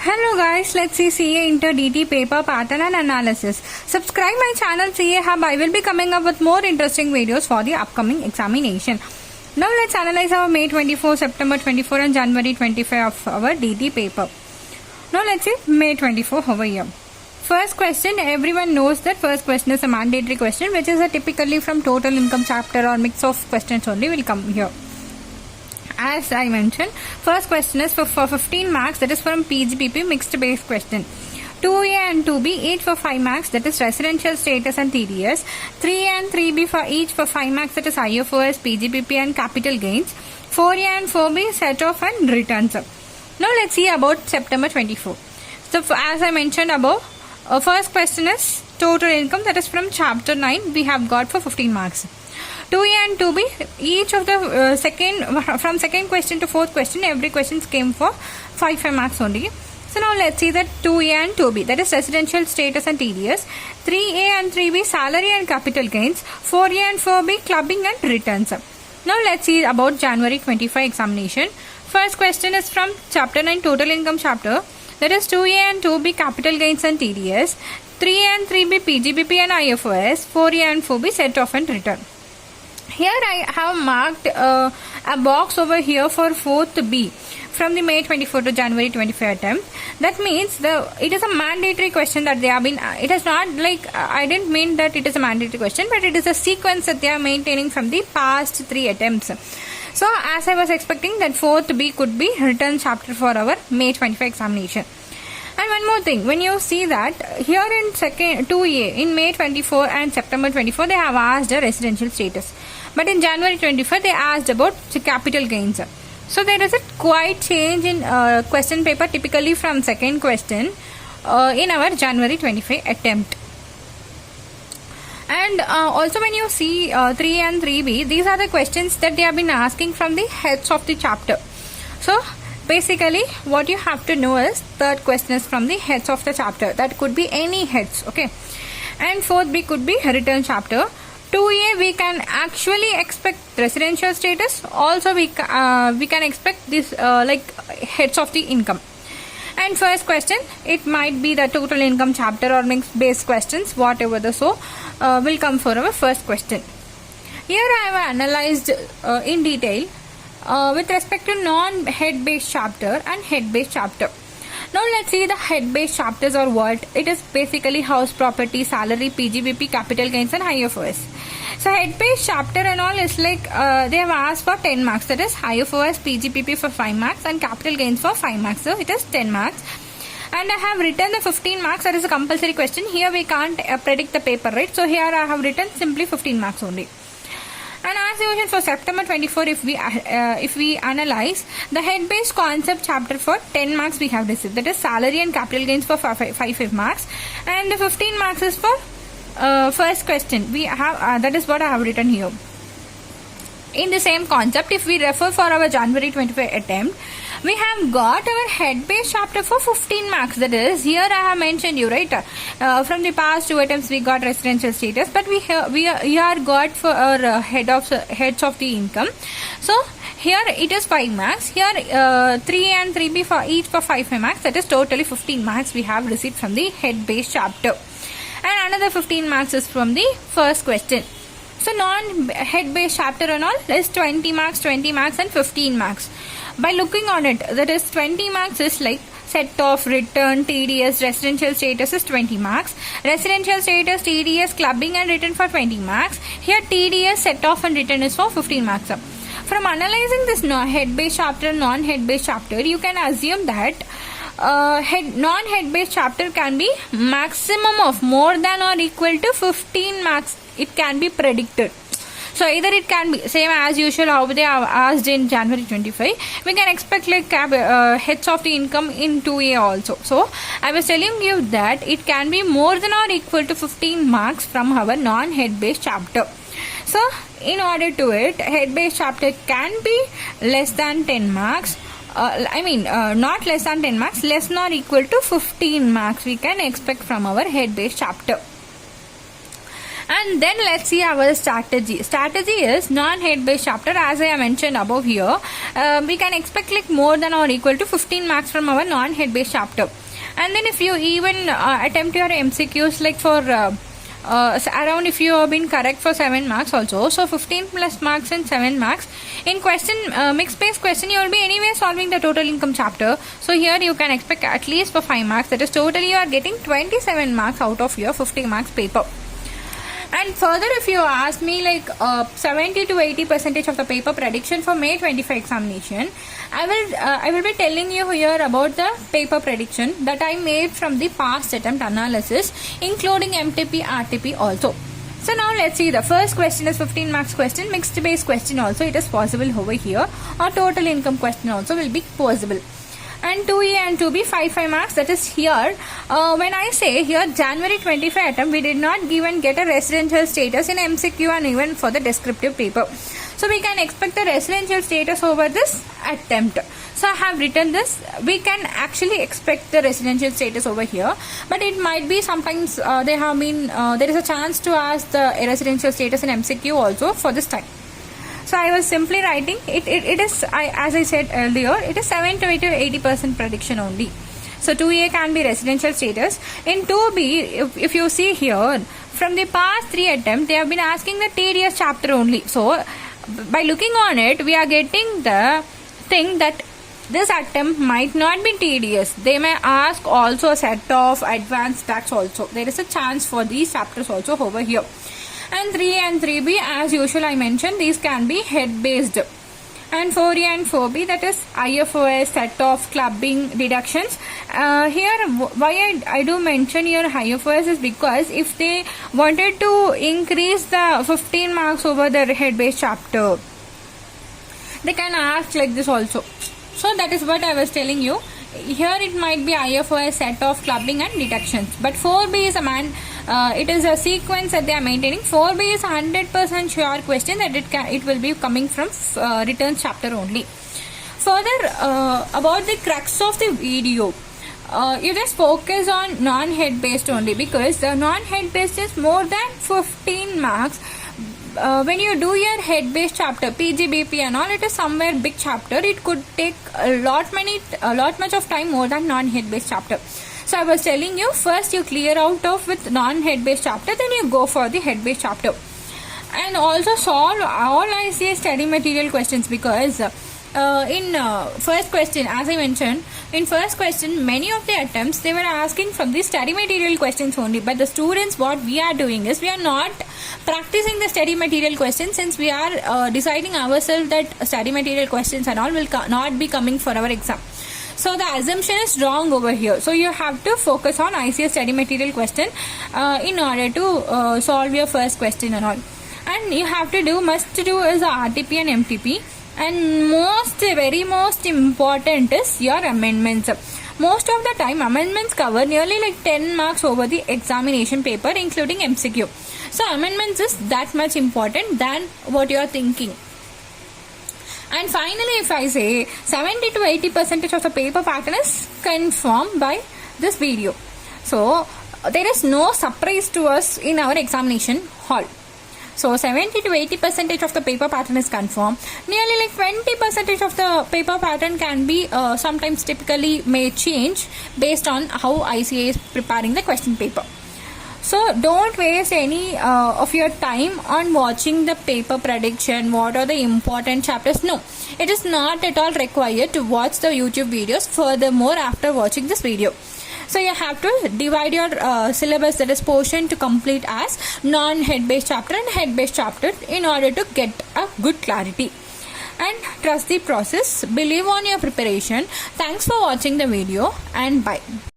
Hello guys, let's see CA Inter DT paper pattern and analysis. Subscribe my channel CA Hub. I will be coming up with more interesting videos for the upcoming examination. Now let's analyze our May 24, September 24 and January 25 of our DT paper. Now let's see May 24 over here. First question, everyone knows that first question is a mandatory question which is a typically from total income chapter or mix of questions only will come here. As I mentioned, first question is for 15 marks, that is from PGPP mixed base question. 2A and 2B each for 5 marks, that is residential status and TDS. 3A and 3B for each for 5 marks, that is IFOS, PGPP and capital gains. 4A and 4B set off and returns. Now let's see about September 24. So as I mentioned above, first question is total income, that is from chapter 9 we have got for 15 marks. 2A and 2B, each of the from second question to fourth question, every question came for 5 marks only. So now let's see that 2A and 2B, that is residential status and TDS. 3A and 3B, salary and capital gains. 4A and 4B, clubbing and returns. Now let's see about January 25 examination. First question is from chapter 9 total income chapter, that is 2A and 2B capital gains and TDS. 3A and 3B PGBP and IFOS. 4A and 4B set off and return. Here I have marked a box over here for 4th B from the May 24 to January 25 attempt. That means it is a mandatory question that they have been, it is not like, I didn't mean that it is a mandatory question, but it is a sequence that they are maintaining from the past 3 attempts. So as I was expecting that 4th B could be written chapter for our May 25 examination. And one more thing, when you see that here in 2A in May 24 and September 24 they have asked a residential status, but in January 25 they asked about capital gains. So there is a quite change in question paper typically from second question in our January 25 attempt. And also when you see 3 and 3B, these are the questions that they have been asking from the heads of the chapter. So basically what you have to know is third question is from the heads of the chapter, that could be any heads, okay. And 4th B could be return chapter. 2A we can actually expect residential status, also we can expect this like heads of the income. And first question, it might be the total income chapter or mixed base questions, whatever the will come for our first question. Here I have analyzed in detail with respect to non-head based chapter and head based chapter. Now let's see the head based chapters or what. It is basically house property, salary, PGBP, capital gains and IFOS. So head based chapter and all is like they have asked for 10 marks, that is IFOS, PGBP for 5 marks and capital gains for 5 marks. So it is 10 marks. And I have written the 15 marks, that is a compulsory question. Here we can't predict the paper, right? So here I have written simply 15 marks only. And as usual for September 24, if we analyze the head based concept chapter for 10 marks we have received, that is salary and capital gains for 5 marks, and the 15 marks is for first question. We have that is what I have written here. In the same concept, if we refer for our January 25 attempt, we have got our head based chapter for 15 marks. That is, here I have mentioned you, right, from the past 2 attempts we got residential status, but we are got for our heads of the income. So here it is 5 marks. Here 3 and 3B for each for 5 marks. That is totally 15 marks we have received from the head based chapter. And another 15 marks is from the first question. So non-head based chapter and all is 20 marks, 20 marks and 15 marks. By looking on it, that is 20 marks is like set off, return, TDS, residential status is 20 marks. Residential status, TDS, clubbing and return for 20 marks. Here TDS, set off and return is for 15 marks. From analyzing this head based chapter, non-head based chapter, you can assume that non-head based chapter can be maximum of more than or equal to 15 marks. It can be predicted. So either it can be same as usual how they have asked in January 25. We can expect like heads of the income in 2A also. So I was telling you that it can be more than or equal to 15 marks from our non-head based chapter. So in order to it, head based chapter can be less than 10 marks. Not less than 10 marks, less nor equal to 15 marks we can expect from our head based chapter. And then let's see our strategy. Strategy is non-head based chapter. As I have mentioned above here, we can expect like more than or equal to 15 marks from our non-head based chapter. And then if you even attempt your MCQs like for around, if you have been correct for 7 marks also, so 15 plus marks and 7 marks in question, mixed based question, you will be anyway solving the total income chapter. So here you can expect at least for 5 marks, that is totally you are getting 27 marks out of your 50 marks paper. And further, if you ask me like 70 to 80% of the paper prediction for May 25 examination, I will be telling you here about the paper prediction that I made from the past attempt analysis, including MTP, RTP also. So now let's see, the first question is 15 marks question, mixed base question also it is possible over here, or total income question also will be possible. And 2A and 2B 5 marks, that is here. When I say here January 25 attempt, we did not give and get a residential status in MCQ and even for the descriptive paper. So we can expect the residential status over this attempt. So I have written this. We can actually expect the residential status over here, but it might be sometimes there is a chance to ask the residential status in MCQ also for this time. So I was simply writing it is, as I said earlier, it is 70 to 80% prediction only. So 2A can be residential status. In 2B, if you see here, from the past 3 attempts, they have been asking the TDS chapter only. So by looking on it, we are getting the thing that this attempt might not be TDS. They may ask also a set of advanced tax also. There is a chance for these chapters also over here. And 3A and 3B, as usual I mentioned, these can be head based. And 4A and 4B, that is IFOS, set off, clubbing, deductions. Here why I do mention here IFOS is because if they wanted to increase the 15 marks over the head based chapter, they can ask like this also. So that is what I was telling you. Here it might be IFOS, set off, clubbing and deductions. But 4B is it is a sequence that they are maintaining. 4B is 100% sure question that it will be coming from return chapter only. Further, about the crux of the video, you just focus on non-head based only, because the non-head based is more than 15 marks. When you do your head based chapter, PGBP and all, it is somewhere big chapter. It could take a lot much of time more than non-head based chapter. So I was telling you, first you clear out of with non-head based chapter, then you go for the head based chapter. And also solve all ICA study material questions, because in first question, as I mentioned, in first question, many of the attempts they were asking from the study material questions only. But the students, what we are doing is, we are not practicing the study material questions, since we are deciding ourselves that study material questions and all will not be coming for our exam. So the assumption is wrong over here. So you have to focus on ICS study material question in order to solve your first question and all. And you have to must do is RTP and MTP. And very most important is your amendments. Most of the time amendments cover nearly like 10 marks over the examination paper, including MCQ. So amendments is that much important than what you are thinking. And finally, if I say 70 to 80% of the paper pattern is confirmed by this video. So there is no surprise to us in our examination hall. So 70 to 80% of the paper pattern is confirmed. Nearly like 20% of the paper pattern can be sometimes typically may change based on how ICA is preparing the question paper. So don't waste any of your time on watching the paper prediction, what are the important chapters. No, it is not at all required to watch the YouTube videos furthermore after watching this video. So you have to divide your syllabus, that is portion, to complete as non-head based chapter and head based chapter in order to get a good clarity. And trust the process, believe on your preparation. Thanks for watching the video and bye.